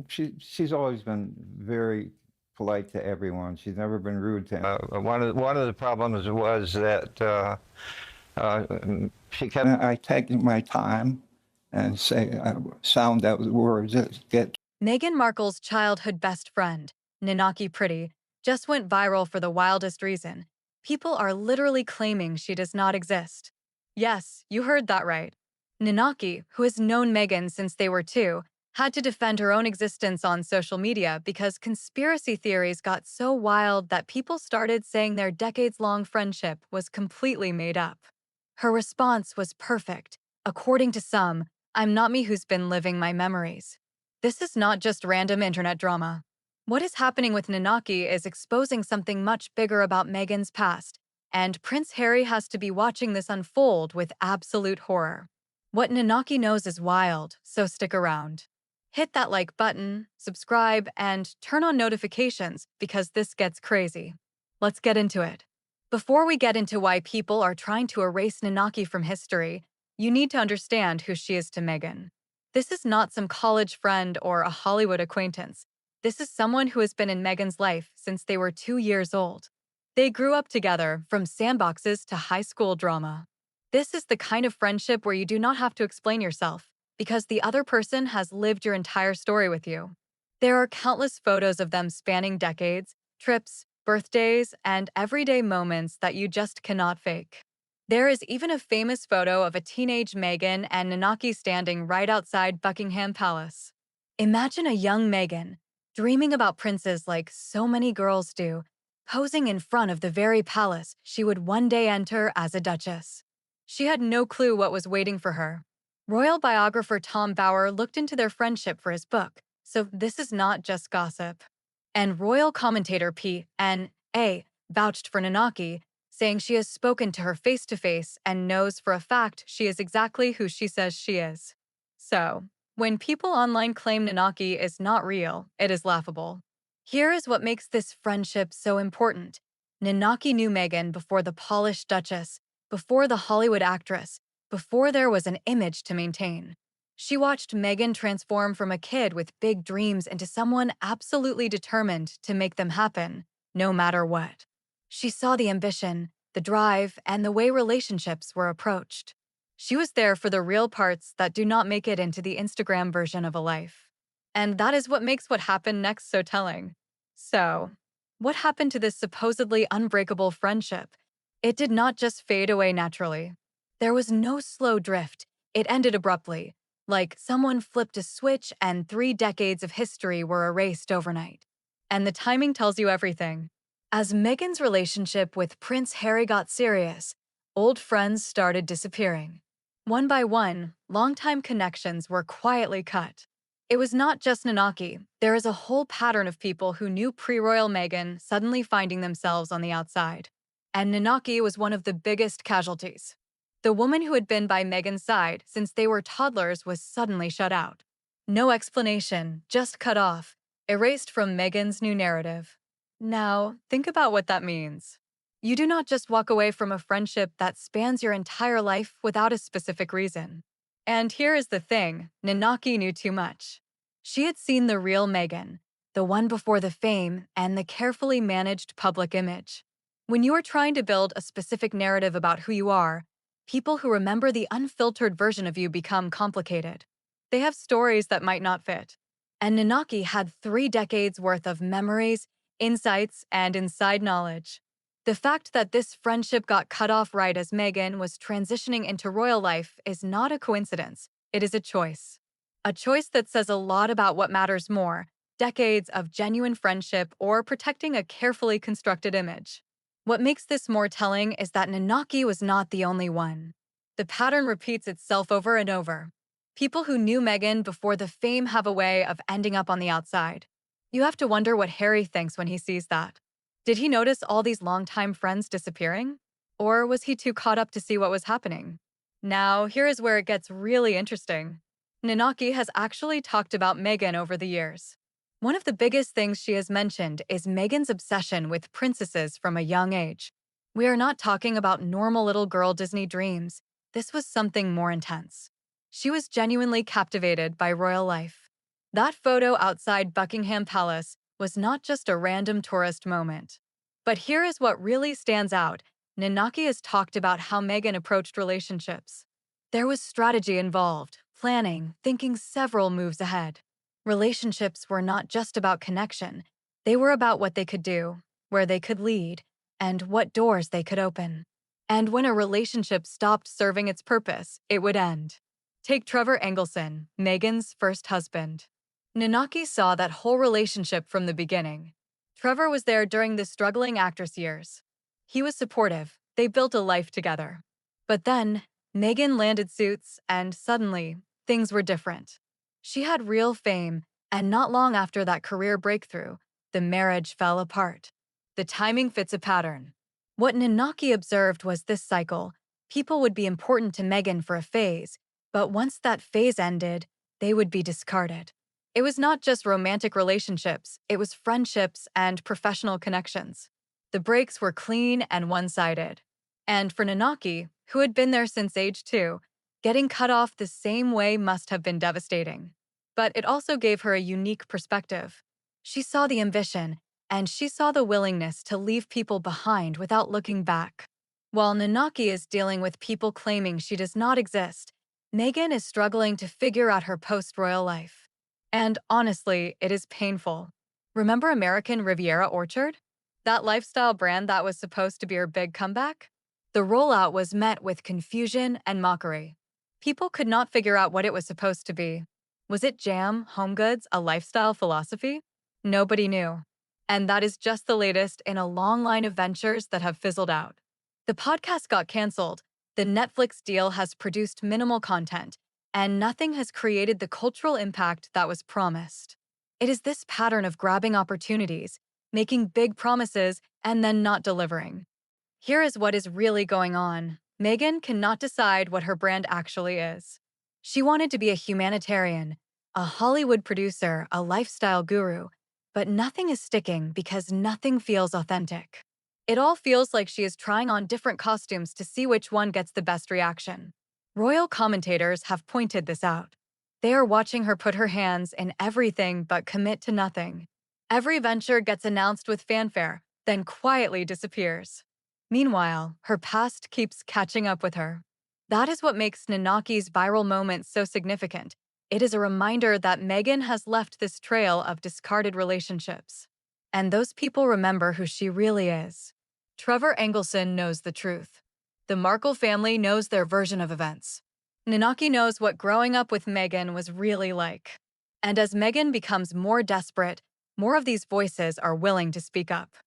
She's always been very polite to everyone. She's never been rude to one of the problems was that uh, she kept. I take my time and say sound out the words that get. Meghan Markle's childhood best friend, Ninaki Pretty, just went viral for the wildest reason. People are literally claiming she does not exist. Yes, you heard that right. Ninaki, who has known Meghan since they were two, had to defend her own existence on social media because conspiracy theories got so wild that people started saying their decades-long friendship was completely made up. Her response was perfect. According to some, I'm not me who's been living my memories. This is not just random internet drama. What is happening with Ninaki is exposing something much bigger about Meghan's past, and Prince Harry has to be watching this unfold with absolute horror. What Ninaki knows is wild, so stick around. Hit that like button, subscribe, and turn on notifications because this gets crazy. Let's get into it. Before we get into why people are trying to erase Ninaki from history, you need to understand who she is to Meghan. This is not some college friend or a Hollywood acquaintance. This is someone who has been in Meghan's life since they were 2 years old. They grew up together from sandboxes to high school drama. This is the kind of friendship where you do not have to explain yourself, because the other person has lived your entire story with you. There are countless photos of them spanning decades, trips, birthdays, and everyday moments that you just cannot fake. There is even a famous photo of a teenage Meghan and Ninaki standing right outside Buckingham Palace. Imagine a young Meghan, dreaming about princes like so many girls do, posing in front of the very palace she would one day enter as a duchess. She had no clue what was waiting for her. Royal biographer Tom Bower looked into their friendship for his book, so this is not just gossip. And royal commentator P.N.A. vouched for Ninaki, saying she has spoken to her face-to-face and knows for a fact she is exactly who she says she is. So, when people online claim Ninaki is not real, it is laughable. Here is what makes this friendship so important. Ninaki knew Meghan before the polished Duchess, before the Hollywood actress, before there was an image to maintain. She watched Meghan transform from a kid with big dreams into someone absolutely determined to make them happen, no matter what. She saw the ambition, the drive, and the way relationships were approached. She was there for the real parts that do not make it into the Instagram version of a life. And that is what makes what happened next so telling. So, what happened to this supposedly unbreakable friendship? It did not just fade away naturally. There was no slow drift. It ended abruptly, like someone flipped a switch and 3 decades of history were erased overnight. And the timing tells you everything. As Meghan's relationship with Prince Harry got serious, old friends started disappearing. One by one, longtime connections were quietly cut. It was not just Ninaki. There is a whole pattern of people who knew pre-royal Meghan suddenly finding themselves on the outside. And Ninaki was one of the biggest casualties. The woman who had been by Meghan's side since they were toddlers was suddenly shut out. No explanation, just cut off, erased from Meghan's new narrative. Now, think about what that means. You do not just walk away from a friendship that spans your entire life without a specific reason. And here is the thing, Ninaki knew too much. She had seen the real Meghan, the one before the fame and the carefully managed public image. When you are trying to build a specific narrative about who you are, people who remember the unfiltered version of you become complicated. They have stories that might not fit. And Ninaki had 3 decades worth of memories, insights, and inside knowledge. The fact that this friendship got cut off right as Meghan was transitioning into royal life is not a coincidence. It is a choice. A choice that says a lot about what matters more, decades of genuine friendship or protecting a carefully constructed image. What makes this more telling is that Ninaki was not the only one. The pattern repeats itself over and over. People who knew Meghan before the fame have a way of ending up on the outside. You have to wonder what Harry thinks when he sees that. Did he notice all these longtime friends disappearing? Or was he too caught up to see what was happening? Now, here is where it gets really interesting. Ninaki has actually talked about Meghan over the years. One of the biggest things she has mentioned is Meghan's obsession with princesses from a young age. We are not talking about normal little girl Disney dreams. This was something more intense. She was genuinely captivated by royal life. That photo outside Buckingham Palace was not just a random tourist moment. But here is what really stands out. Ninaki has talked about how Meghan approached relationships. There was strategy involved, planning, thinking several moves ahead. Relationships were not just about connection, they were about what they could do, where they could lead, and what doors they could open. And when a relationship stopped serving its purpose, it would end. Take Trevor Engelson, Meghan's first husband. Ninaki saw that whole relationship from the beginning. Trevor was there during the struggling actress years. He was supportive. They built a life together. But then, Meghan landed Suits, and suddenly, things were different. She had real fame, and not long after that career breakthrough, the marriage fell apart. The timing fits a pattern. What Ninaki observed was this cycle. People would be important to Meghan for a phase, but once that phase ended, they would be discarded. It was not just romantic relationships, it was friendships and professional connections. The breaks were clean and one-sided. And for Ninaki, who had been there since age 2, getting cut off the same way must have been devastating. But it also gave her a unique perspective. She saw the ambition, and she saw the willingness to leave people behind without looking back. While Ninaki is dealing with people claiming she does not exist, Meghan is struggling to figure out her post-royal life. And honestly, it is painful. Remember American Riviera Orchard? That lifestyle brand that was supposed to be her big comeback? The rollout was met with confusion and mockery. People could not figure out what it was supposed to be. Was it jam, home goods, a lifestyle philosophy? Nobody knew. And that is just the latest in a long line of ventures that have fizzled out. The podcast got canceled, the Netflix deal has produced minimal content, and nothing has created the cultural impact that was promised. It is this pattern of grabbing opportunities, making big promises, and then not delivering. Here is what is really going on. Meghan cannot decide what her brand actually is. She wanted to be a humanitarian, a Hollywood producer, a lifestyle guru, but nothing is sticking because nothing feels authentic. It all feels like she is trying on different costumes to see which one gets the best reaction. Royal commentators have pointed this out. They are watching her put her hands in everything but commit to nothing. Every venture gets announced with fanfare, then quietly disappears. Meanwhile, her past keeps catching up with her. That is what makes Ninaki's viral moment so significant. It is a reminder that Meghan has left this trail of discarded relationships. And those people remember who she really is. Trevor Engelson knows the truth. The Markle family knows their version of events. Ninaki knows what growing up with Meghan was really like. And as Meghan becomes more desperate, more of these voices are willing to speak up.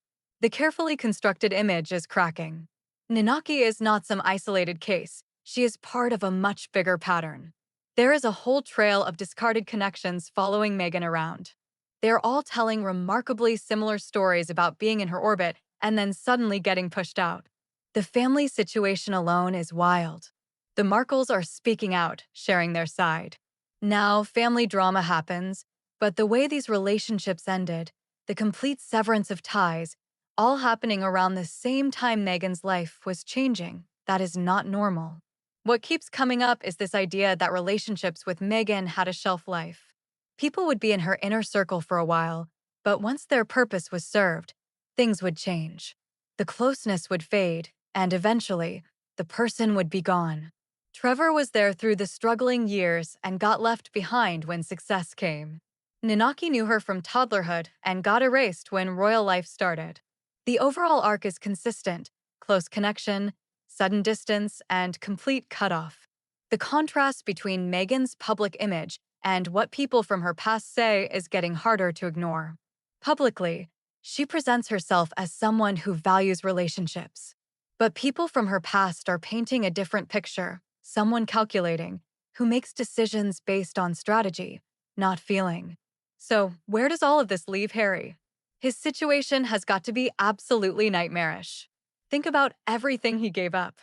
The carefully constructed image is cracking. Ninaki is not some isolated case. She is part of a much bigger pattern. There is a whole trail of discarded connections following Meghan around. They're all telling remarkably similar stories about being in her orbit and then suddenly getting pushed out. The family situation alone is wild. The Markles are speaking out, sharing their side. Now, family drama happens, but the way these relationships ended, the complete severance of ties, all happening around the same time Meghan's life was changing, that is not normal. What keeps coming up is this idea that relationships with Meghan had a shelf life. People would be in her inner circle for a while, but once their purpose was served, things would change. The closeness would fade, and eventually, the person would be gone. Trevor was there through the struggling years and got left behind when success came. Ninaki knew her from toddlerhood and got erased when royal life started. The overall arc is consistent: close connection, sudden distance, and complete cutoff. The contrast between Meghan's public image and what people from her past say is getting harder to ignore. Publicly, she presents herself as someone who values relationships. But people from her past are painting a different picture, someone calculating, who makes decisions based on strategy, not feeling. So, where does all of this leave Harry? His situation has got to be absolutely nightmarish. Think about everything he gave up.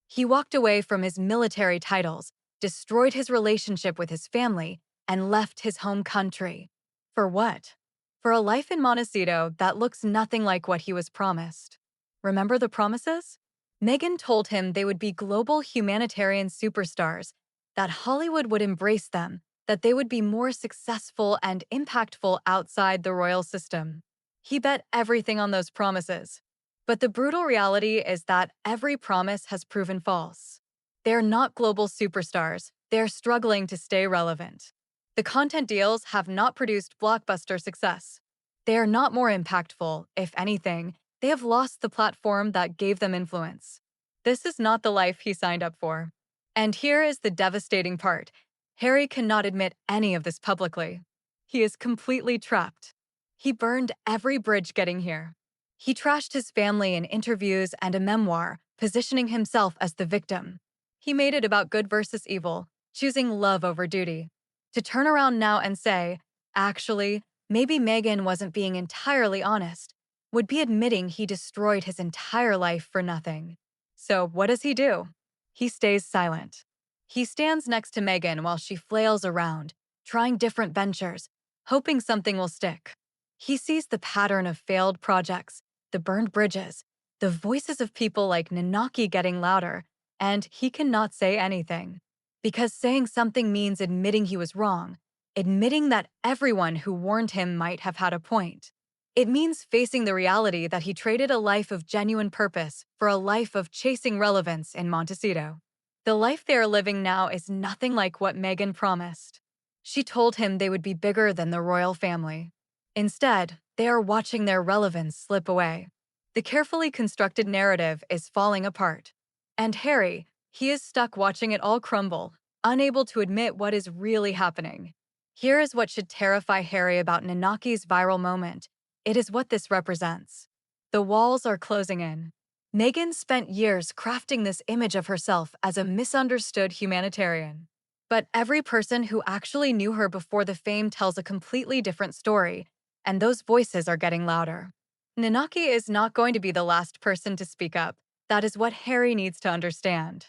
He walked away from his military titles, destroyed his relationship with his family, and left his home country. For what? For a life in Montecito that looks nothing like what he was promised. Remember the promises? Meghan told him they would be global humanitarian superstars, that Hollywood would embrace them, that they would be more successful and impactful outside the royal system. He bet everything on those promises. But the brutal reality is that every promise has proven false. They're not global superstars. They're struggling to stay relevant. The content deals have not produced blockbuster success. They are not more impactful. If anything, they have lost the platform that gave them influence. This is not the life he signed up for. And here is the devastating part. Harry cannot admit any of this publicly. He is completely trapped. He burned every bridge getting here. He trashed his family in interviews and a memoir, positioning himself as the victim. He made it about good versus evil, choosing love over duty. To turn around now and say, actually, maybe Meghan wasn't being entirely honest, would be admitting he destroyed his entire life for nothing. So what does he do? He stays silent. He stands next to Meghan while she flails around, trying different ventures, hoping something will stick. He sees the pattern of failed projects, the burned bridges, the voices of people like Ninaki getting louder, and he cannot say anything. Because saying something means admitting he was wrong, admitting that everyone who warned him might have had a point. It means facing the reality that he traded a life of genuine purpose for a life of chasing relevance in Montecito. The life they are living now is nothing like what Meghan promised. She told him they would be bigger than the royal family. Instead, they are watching their relevance slip away. The carefully constructed narrative is falling apart. And Harry, he is stuck watching it all crumble, unable to admit what is really happening. Here is what should terrify Harry about Ninaki's viral moment. It is what this represents. The walls are closing in. Meghan spent years crafting this image of herself as a misunderstood humanitarian. But every person who actually knew her before the fame tells a completely different story, and those voices are getting louder. Ninaki is not going to be the last person to speak up. That is what Harry needs to understand.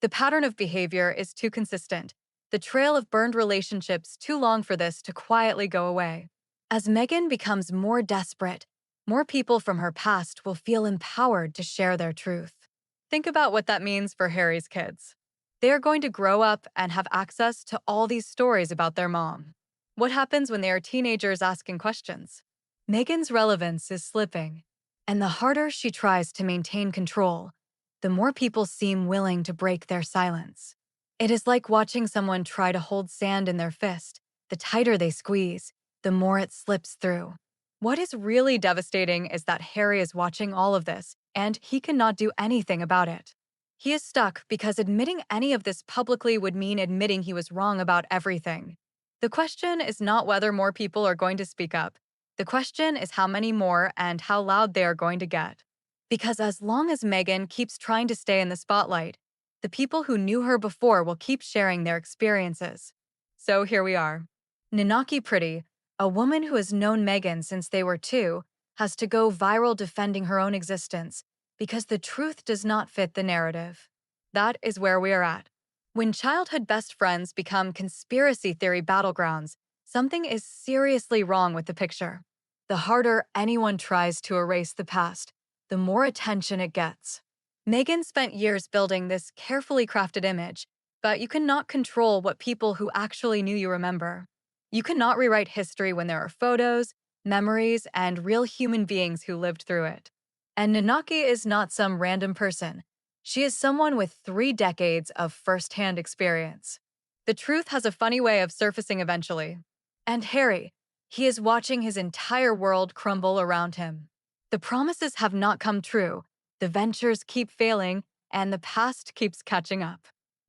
The pattern of behavior is too consistent. The trail of burned relationships too long for this to quietly go away. As Meghan becomes more desperate, more people from her past will feel empowered to share their truth. Think about what that means for Harry's kids. They are going to grow up and have access to all these stories about their mom. What happens when they are teenagers asking questions? Meghan's relevance is slipping, and the harder she tries to maintain control, the more people seem willing to break their silence. It is like watching someone try to hold sand in their fist. The tighter they squeeze, the more it slips through. What is really devastating is that Harry is watching all of this, and he cannot do anything about it. He is stuck because admitting any of this publicly would mean admitting he was wrong about everything. The question is not whether more people are going to speak up. The question is how many more and how loud they are going to get. Because as long as Meghan keeps trying to stay in the spotlight, the people who knew her before will keep sharing their experiences. So here we are. Ninaki Pretty, a woman who has known Meghan since they were 2, has to go viral defending her own existence because the truth does not fit the narrative. That is where we are at. When childhood best friends become conspiracy theory battlegrounds, something is seriously wrong with the picture. The harder anyone tries to erase the past, the more attention it gets. Meghan spent years building this carefully crafted image, but you cannot control what people who actually knew you remember. You cannot rewrite history when there are photos, memories, and real human beings who lived through it. And Ninaki is not some random person. She is someone with 3 decades of first-hand experience. The truth has a funny way of surfacing eventually. And Harry, he is watching his entire world crumble around him. The promises have not come true, the ventures keep failing, and the past keeps catching up.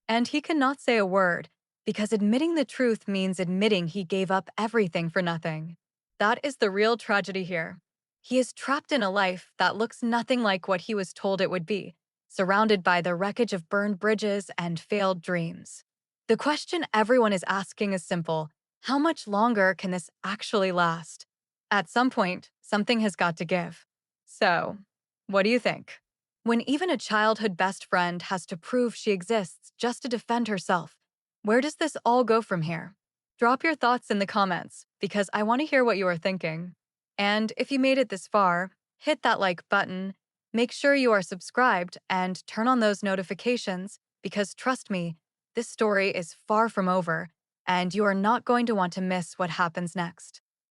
And he cannot say a word, because admitting the truth means admitting he gave up everything for nothing. That is the real tragedy here. He is trapped in a life that looks nothing like what he was told it would be, surrounded by the wreckage of burned bridges and failed dreams. The question everyone is asking is simple: how much longer can this actually last? At some point, something has got to give. So, what do you think? When even a childhood best friend has to prove she exists just to defend herself, where does this all go from here? Drop your thoughts in the comments, because I want to hear what you are thinking. And if you made it this far, hit that like button, make sure you are subscribed, and turn on those notifications, because trust me, this story is far from over, and you are not going to want to miss what happens next.